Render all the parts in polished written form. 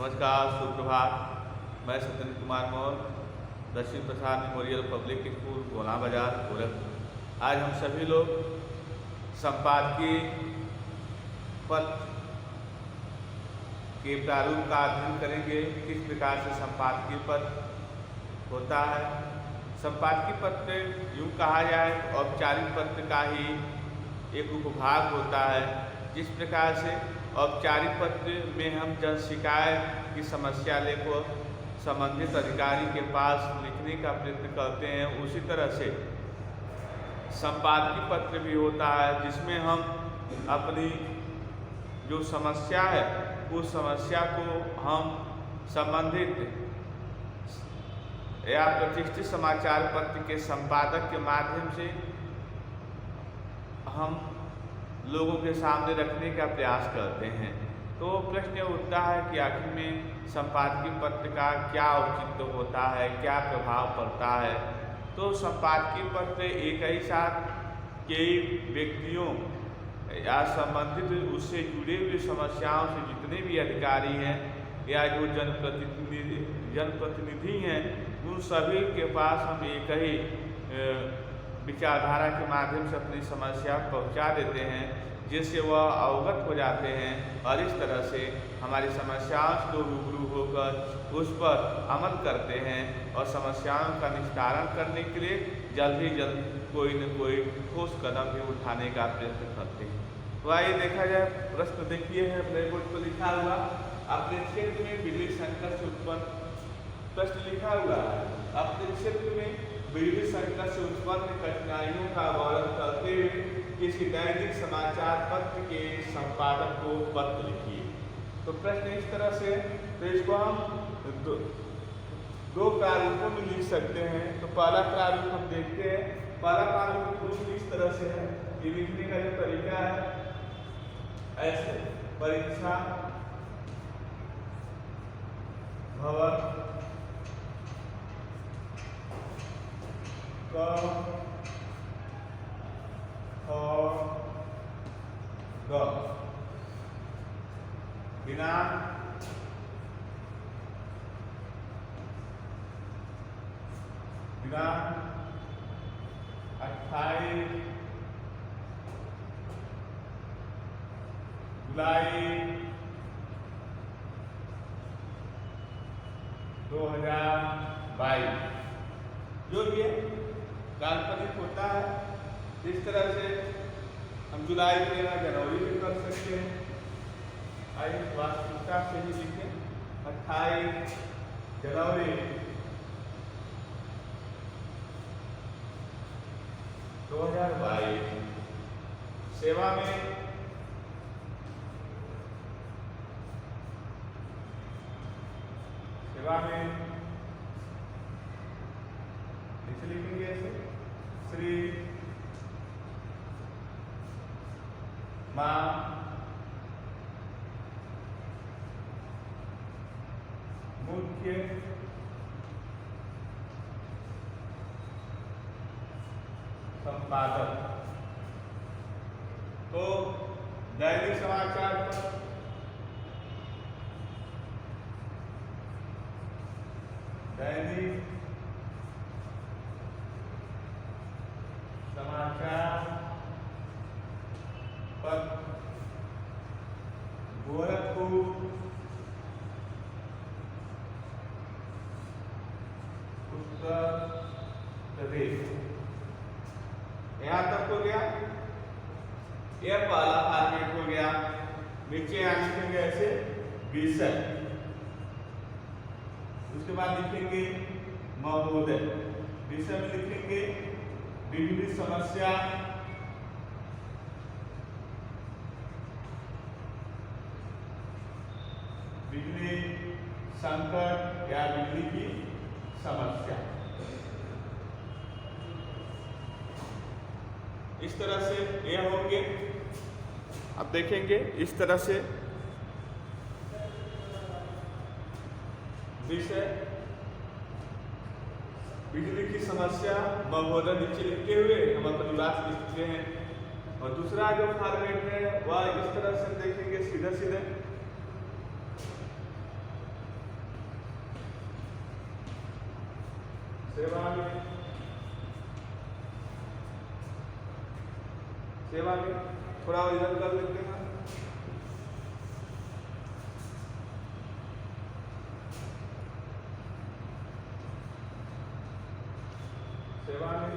नमस्कार, सुप्रभात। मैं सत्येंद्र कुमार मौर्य, लक्ष्मी प्रसाद मेमोरियल पब्लिक स्कूल गोला बाजार गोरखपुर। आज हम सभी लोग संपादकीय पत्र के प्रारूप का अध्ययन करेंगे। किस प्रकार से संपादकीय पत्र होता है। संपादकीय पत्र यूँ कहा जाए तो औपचारिक पत्र का ही एक उपभाग होता है। जिस प्रकार से औपचारिक पत्र में हम जन शिकायत की समस्या लेकर संबंधित अधिकारी के पास लिखने का प्रयत्न करते हैं, उसी तरह से संपादकीय पत्र भी होता है जिसमें हम अपनी जो समस्या है उस समस्या को हम संबंधित या प्रतिष्ठित समाचार पत्र के संपादक के माध्यम से हम लोगों के सामने रखने का प्रयास करते हैं। तो प्रश्न यह उठता है कि आखिर में संपादकीय पत्र का क्या औचित्य होता है, क्या प्रभाव पड़ता है। तो संपादकीय पत्र एक ही साथ कई व्यक्तियों या संबंधित उससे जुड़े हुए समस्याओं से जितने भी अधिकारी हैं या जो जनप्रतिनिधि हैं, उन सभी के पास हम एक ही विचारधारा के माध्यम से अपनी समस्या पहुंचा देते हैं, जिससे वह अवगत हो जाते हैं और इस तरह से हमारी समस्याओं से रूबरू होकर उस पर अमल करते हैं और समस्याओं का निस्तारण करने के लिए जल्द ही जल्द कोई न कोई ठोस कदम भी उठाने का प्रयत्न करते हैं। तो आइए देखा जाए। प्रश्न देखिए है ब्लैक बोर्ड पर लिखा हुआ, अपने क्षेत्र में बिजली संकट से उत्पन्न प्रश्न लिखा हुआ है। अपने क्षेत्र में बिजली संकट से उत्पन्न कठिनाइयों का वर्णन करते हुए किसी दैनिक समाचार पत्र के संपादक को पत्र लिखिए। तो प्रश्न इस तरह से, तो इसको हम दो प्रारूपों में लिख सकते हैं। तो पहला प्रारूप हम देखते हैं। पहला प्रारूप इस तरह से है कि लिखने का जो तरीका है ऐसे, परीक्षा भवन दिनांक 28 जुलाई 2022 जो भी है काल्पनिक होता है। इस तरह से हम जुलाई में या जनवरी में कर सकते हैं। आइए वास्तविकता से ही लिखें, 28 जनवरी 2022। सेवा में इसे लिखेंगे ऐसे, श्री मां मुख्य संपादक। तो दैनिक समाचार पत्र गोरखपुर उत्तर प्रदेश। यहाँ तक हो गया। यह पहला फॉर्मेट हो गया। नीचे यहाँ लिखेंगे ऐसे विषय, उसके बाद लिखेंगे महोदय। विषय में लिखेंगे बिजली समस्या, बिजली संकट या बिजली की समस्या। इस तरह से यह होंगे। अब देखेंगे इस तरह से विषय बिजली की समस्या महोदय नीचे लिखते हुए हम अपनी बात लिखते हैं। और दूसरा जो फॉर्मेट है वह इस तरह से देखेंगे, सीधे सीधे सेवा में थोड़ा इधर कर लेते हैं। सेवा में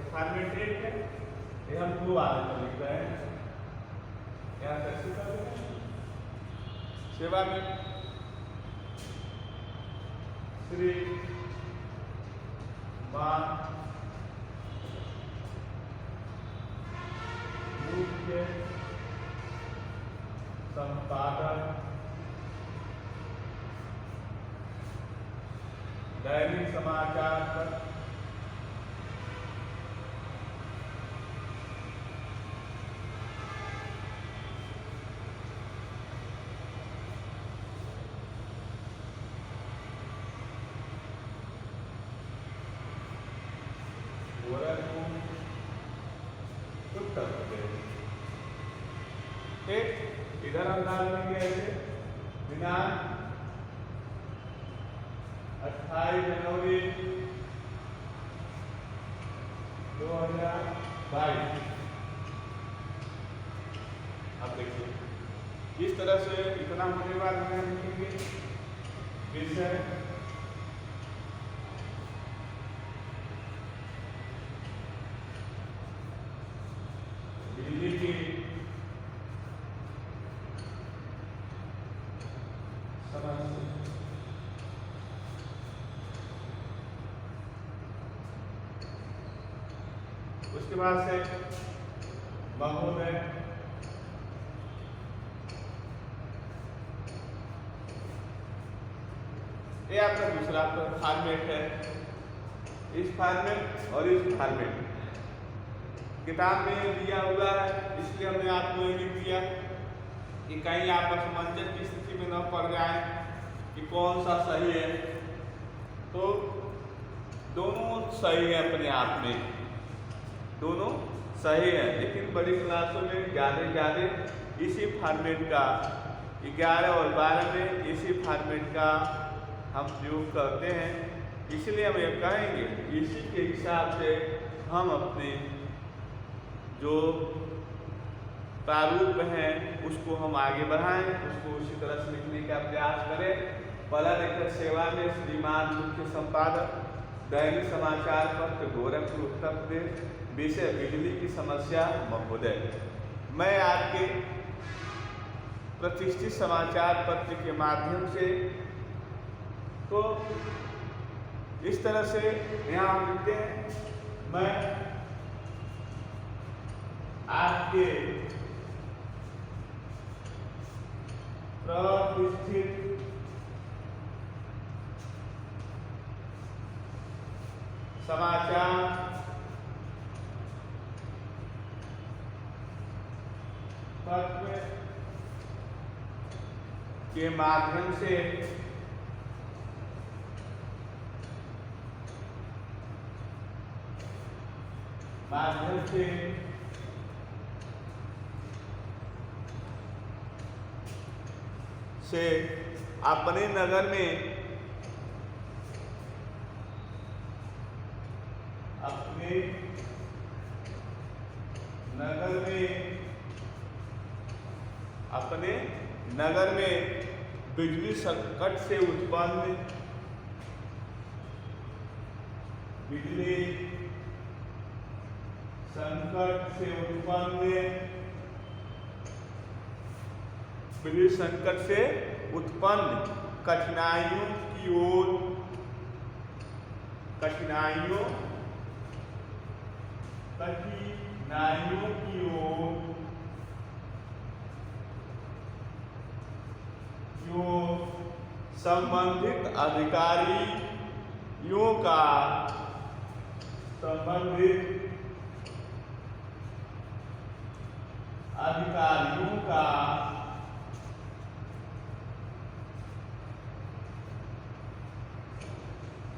असाइनमेंट 1 है, ये हम 2 आगे तो लिख रहे हैं, यहाँ कैसे कर रहे हैं। सेवा में श्री मान मुख्य संपादक दैनिक समाचार पत्र उत्तर प्रदेश। ठीक, इधर हम डाल देंगे ऐसे दिनांक 28 जनवरी 2022। अब देखिए इस तरह से इतना होने बाद हमें लिखेंगे विषय बिजली की समस्या। उसके बाद से महोदय ये आपका दूसरा फॉर्मेट है। इस फॉर्मेट और इस फॉर्मेट किताब में दिया हुआ है, इसलिए हमने आपको ये लिख दिया कि कहीं आप असमंजस की स्थिति में न पड़ जाए कि कौन सा सही है। तो दोनों सही है, अपने आप में दोनों सही है, लेकिन बड़ी क्लासों में ज़्यादा इसी फॉर्मेट का 11 और 12 में इसी फॉर्मेट का हम प्रयोग करते हैं। इसलिए हम ये कहेंगे इसी के हिसाब से हम अपने जो प्रारूप हैं उसको हम आगे बढ़ाएं, उसको उसी तरह से लिखने का प्रयास करें। पहला लेकर सेवा में श्रीमान मुख्य संपादक दैनिक समाचार पत्र गोरखपुर उत्तर प्रदेश, विषय बिजली की समस्या महोदय। मैं आपके प्रतिष्ठित समाचार पत्र के माध्यम से तो इस तरह से यहाँ हम लिखते हैं, मैं आपके प्रतिष्ठित समाचार पत्र के माध्यम से अपने नगर में अपने नगर में बिजली संकट से उत्पन्न बिजली संकट से उत्पन्न कठिनाइयों की ओर संबंधित अधिकारियों का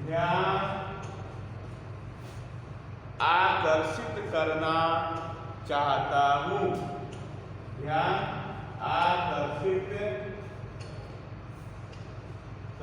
ध्यान आकर्षित करना चाहता हूँ। ध्यान आकर्षित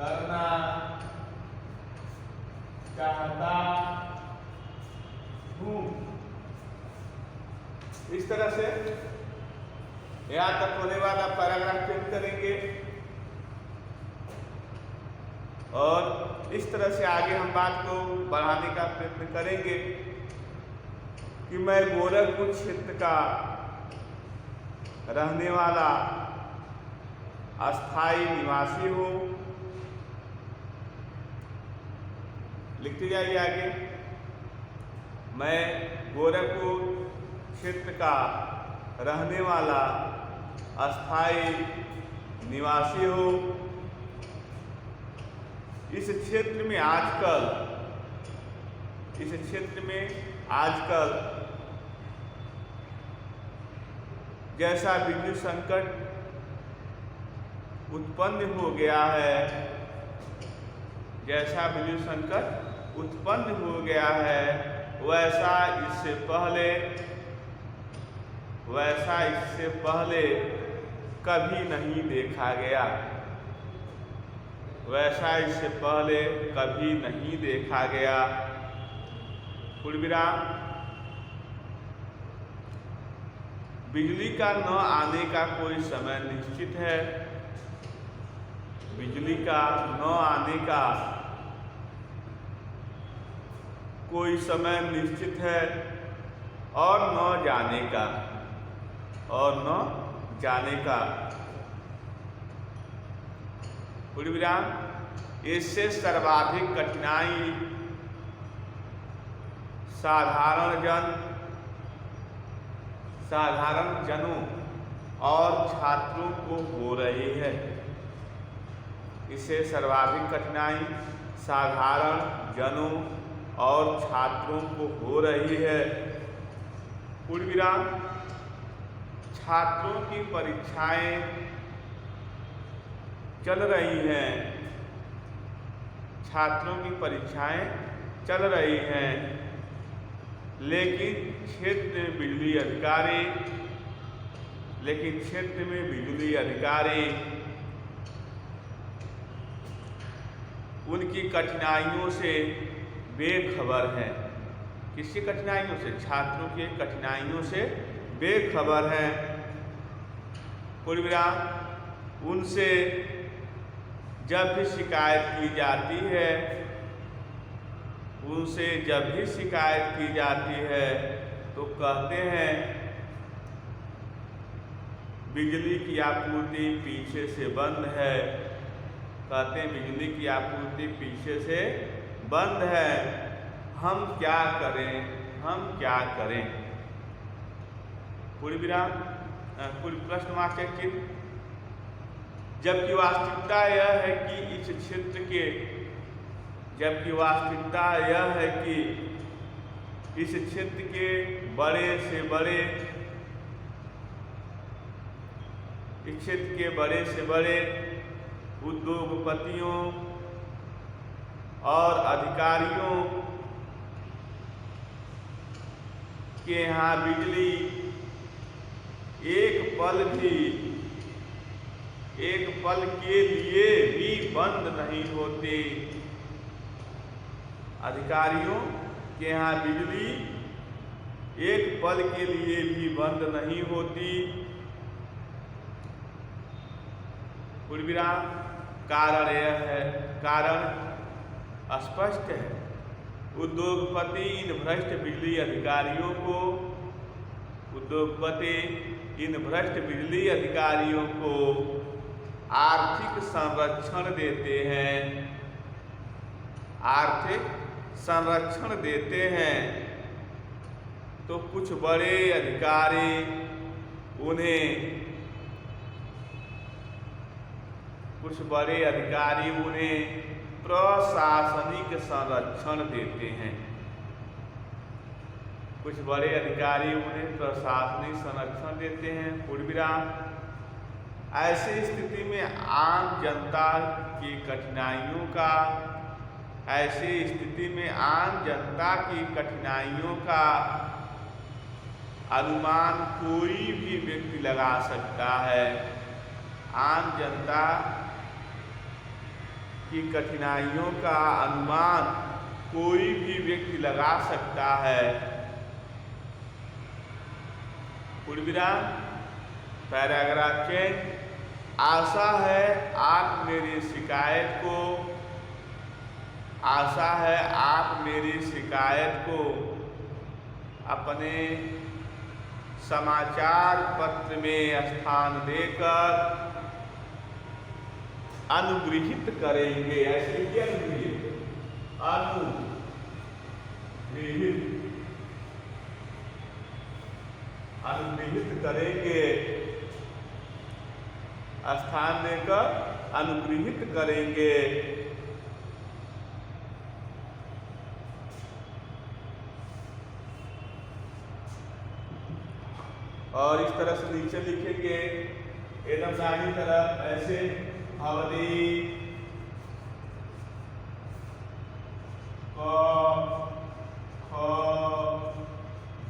करना चाहता हूं। इस तरह से यहां तक होने वाला पैराग्राफ प्रिंट करेंगे और इस तरह से आगे हम बात को बढ़ाने का प्रयत्न करेंगे कि मैं गोरखपुर क्षेत्र का रहने वाला अस्थायी निवासी हूँ। लिखते जाइए आगे। मैं गोरखपुर क्षेत्र का रहने वाला अस्थायी निवासी हूँ। इस क्षेत्र में आजकल जैसा बिजली संकट उत्पन्न हो गया है, वैसा इससे पहले कभी नहीं देखा गया। पूर्णविराम। बिजली का न आने का कोई समय निश्चित है। बिजली का न आने का कोई समय निश्चित है और न जाने का। पूर्णविराम। इससे सर्वाधिक कठिनाई साधारण जनों और छात्रों को हो रही है। इससे सर्वाधिक कठिनाई साधारण जनों और छात्रों को हो रही है। पूर्णविराम। छात्रों की परीक्षाएं चल रही हैं, लेकिन क्षेत्र में बिजली अधिकारी उनकी कठिनाइयों से बेखबर हैं। किसकी कठिनाइयों से? छात्रों की कठिनाइयों से बेखबर हैं। पूर्णविराम। उनसे जब भी शिकायत की जाती है तो कहते हैं बिजली की आपूर्ति पीछे से बंद है। हम क्या करें? पूर्णविराम। प्रश्न वाक्य चिन्ह। जबकि वास्तविकता यह है कि इस क्षेत्र के बड़े से बड़े उद्योगपतियों और अधिकारियों के यहाँ बिजली एक पल के लिए भी बंद नहीं होती। अधिकारियों के यहाँ बिजली एक पल के लिए भी बंद नहीं होती। पूर्णविराम। कारण स्पष्ट है। उद्योगपति इन भ्रष्ट बिजली अधिकारियों को आर्थिक संरक्षण देते हैं तो कुछ बड़े अधिकारी उन्हें प्रशासनिक संरक्षण देते हैं। पूर्णविराम। ऐसी स्थिति में आम जनता की कठिनाइयों का अनुमान कोई भी व्यक्ति लगा सकता है। आम जनता कि कठिनाइयों का अनुमान कोई भी व्यक्ति लगा सकता है। पूर्णविराम, पैराग्राफ चेंज। आशा है आप मेरी शिकायत को अपने समाचार पत्र में स्थान देकर अनुगृहित करेंगे। ऐसे लिखिए, अनुगृहित करेंगे, स्थान देकर अनुगृहित करेंगे। और इस तरह से नीचे लिखेंगे एकदम दाहिनी तरफ ऐसे भवती क ख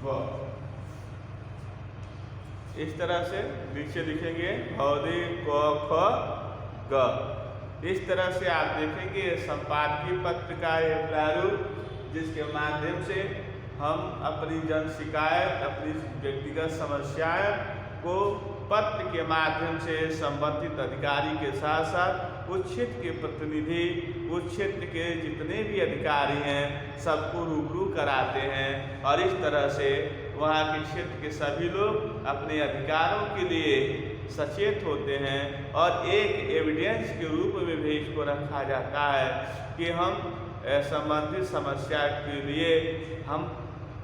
ग, इस तरह से नीचे लिखेंगे भवती क ख ग। इस तरह से आप देखेंगे संपादकीय पत्र का ये प्रारूप, जिसके माध्यम से हम अपनी जन शिकायत, अपनी व्यक्तिगत समस्याएं को पत्र के माध्यम से संबंधित अधिकारी के साथ साथ उस क्षेत्र के प्रतिनिधि, उस क्षेत्र के जितने भी अधिकारी हैं सबको रूबरू कराते हैं। और इस तरह से वहाँ के क्षेत्र के सभी लोग अपने अधिकारों के लिए सचेत होते हैं और एक एविडेंस के रूप में भी इसको रखा जाता है कि हम संबंधित समस्या के लिए हम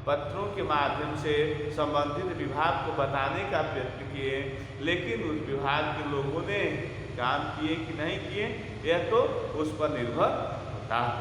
पत्रों के माध्यम से संबंधित विभाग को बताने का प्रयत्न किए, लेकिन उस विभाग के लोगों ने काम किए कि नहीं किए, यह तो उस पर निर्भर होता है।